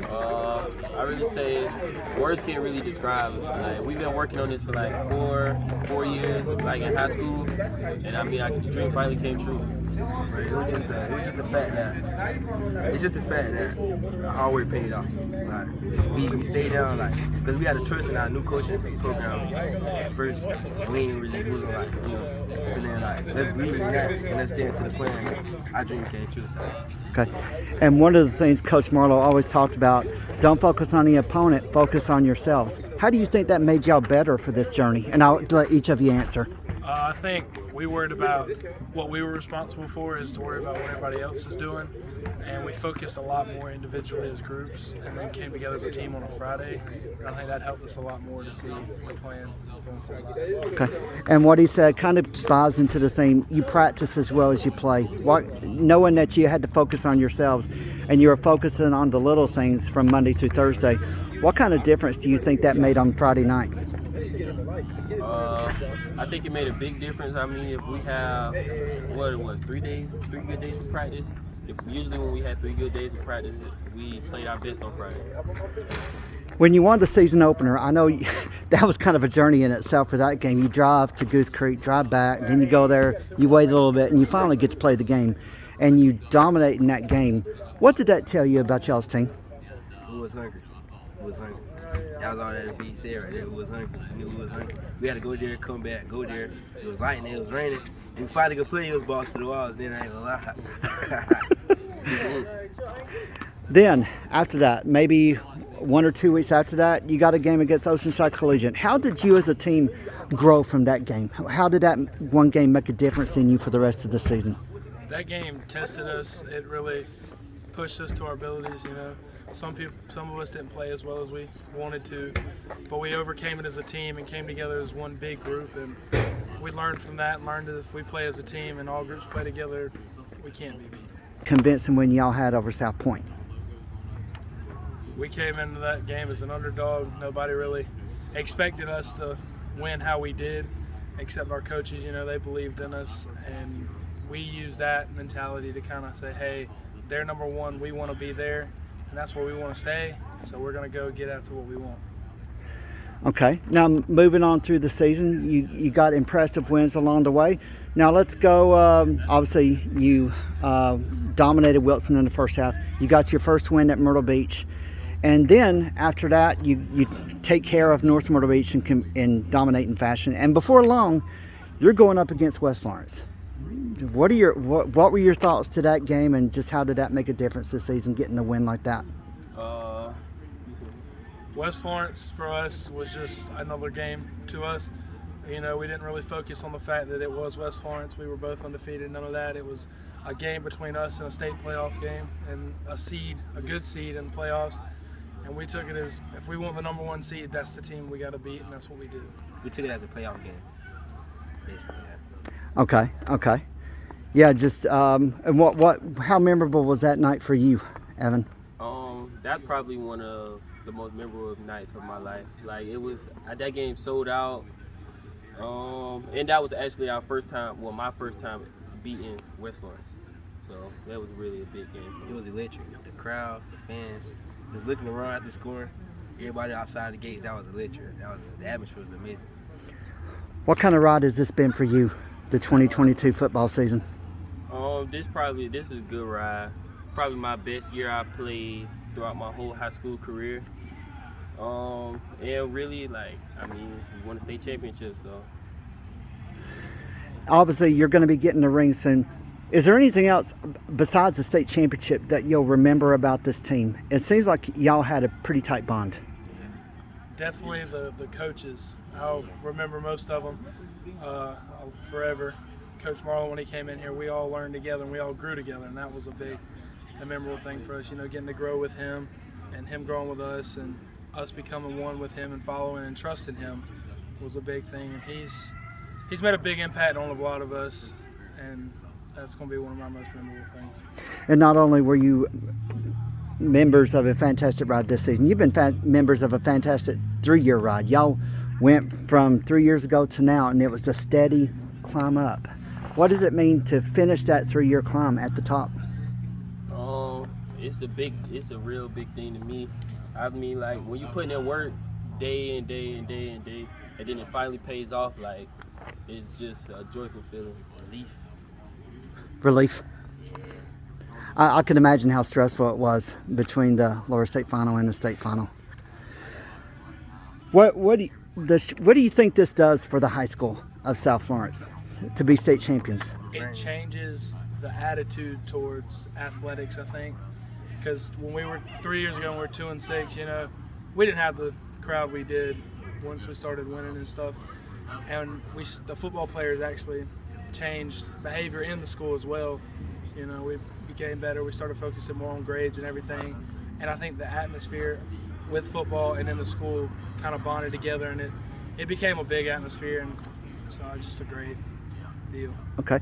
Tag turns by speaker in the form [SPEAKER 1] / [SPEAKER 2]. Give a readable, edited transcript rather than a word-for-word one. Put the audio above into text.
[SPEAKER 1] I really say words can't really describe it. Like we've been working on this for like four years, like in high school, and I mean, the dream finally came true.
[SPEAKER 2] Right, it was just the fact that it's just the fact that the hard work paid off. Like we stayed down, like because we had a trust in our new coaching program at first, and we ain't really losing like So then like let's believe in that and let's stay into the plan. Our dream came true time.
[SPEAKER 3] Okay. And one of the things Coach Marlowe always talked about, don't focus on the opponent, focus on yourselves. How do you think that made y'all better for this journey? And I'll let each of you answer.
[SPEAKER 4] I think we worried about what we were responsible for is to worry about what everybody else is doing, and we focused a lot more individually as groups and then came together as a team on a Friday. I think that helped us a lot more to see the plan going forward.
[SPEAKER 3] Okay. And what he said kind of buys into the theme, you practice as well as you play. Knowing that you had to focus on yourselves and you were focusing on the little things from Monday through Thursday, what kind of difference do you think that made on Friday night?
[SPEAKER 1] I think it made a big difference. I mean, if we have, what it was, 3 good days of practice. Usually when we had 3 good days of practice, we played our best on Friday.
[SPEAKER 3] When you won the season opener, I know that was kind of a journey in itself for that game. You drive to Goose Creek, drive back, then you go there, you wait a little bit, and you finally get to play the game. And you dominate in that game. What did that tell you about y'all's team?
[SPEAKER 2] Who was hungry? Who was hungry? That was all that be said right there. Who was hungry? We knew who was hungry. We had to go there, come back, go there. It was lightning, it was raining. We finally could play, it was balls to the walls, then I ain't gonna lie.
[SPEAKER 3] Then, after that, maybe 1 or 2 weeks after that, you got a game against Oceanside Collegiate. How did you as a team grow from that game? How did that one game make a difference in you for the rest of the season?
[SPEAKER 4] That game tested us. It really pushed us to our abilities, Some of us didn't play as well as we wanted to, but we overcame it as a team and came together as one big group, and we learned from that and learned that if we play as a team and all groups play together, we can't be beat.
[SPEAKER 3] Convincing win y'all had over South Point.
[SPEAKER 4] We came into that game as an underdog. Nobody really expected us to win how we did, except our coaches. They believed in us, and we used that mentality to kind of say, hey, they're number one, we want to be there, and that's where we want to stay, so we're going to go get after what we want.
[SPEAKER 3] Okay, now moving on through the season, you got impressive wins along the way. Now let's go, obviously you dominated Wilson in the first half. You got your first win at Myrtle Beach. And then after that, you take care of North Myrtle Beach in dominating fashion. And before long, you're going up against West Florence. What were your thoughts to that game, and just how did that make a difference this season, getting a win like that?
[SPEAKER 4] West Florence for us was just another game to us. We didn't really focus on the fact that it was West Florence. We were both undefeated, none of that. It was a game between us and a state playoff game and a good seed in the playoffs. And we took it as, if we want the number one seed, that's the team we got to beat, and that's what we did.
[SPEAKER 2] We took it as a playoff game, basically, yeah.
[SPEAKER 3] Okay. Yeah, just and how memorable was that night for you, Evan?
[SPEAKER 1] That's probably one of the most memorable nights of my life. Like that game sold out, and that was actually my first time beating West Florence. So that was really a big game.
[SPEAKER 2] It was electric. The crowd, the fans, just looking around after scoring, everybody outside the gates, that was electric. The atmosphere was amazing.
[SPEAKER 3] What kind of ride has this been for you, the 2022 football season?
[SPEAKER 1] This is a good ride. Probably my best year I played throughout my whole high school career. And really, we won a state championship, so.
[SPEAKER 3] Obviously, you're going to be getting the ring soon. Is there anything else besides the state championship that you'll remember about this team? It seems like y'all had a pretty tight bond.
[SPEAKER 4] Yeah. Definitely the coaches. I'll remember most of them forever. Coach Marlowe, when he came in here, we all learned together and we all grew together, and that was a memorable thing for us, getting to grow with him and him growing with us and us becoming one with him and following and trusting him was a big thing. And he's made a big impact on a lot of us, and that's going to be one of my most memorable things.
[SPEAKER 3] And not only were you members of a fantastic ride this season, you've been members of a fantastic 3-year ride. Y'all went from 3 years ago to now, and it was a steady climb up. What does it mean to finish that 3-year climb at the top?
[SPEAKER 1] it's a real big thing to me. I mean, like, when you put in work day in, day in, day in, day, and then it finally pays off, like, it's just a joyful feeling,
[SPEAKER 3] Relief. I can imagine how stressful it was between the lower state final and the state final. What do you think this does for the high school of South Florence to be state champions?
[SPEAKER 4] It changes the attitude towards athletics, I think, because when we were 3 years ago, when we were 2-6, you know, we didn't have the crowd we did once we started winning and stuff, and the football players actually changed behavior in the school as well. You know, we became better. We started focusing more on grades and everything, and I think the atmosphere with football and in the school kind of bonded together, and it became a big atmosphere, and so it's just a great deal.
[SPEAKER 3] Okay.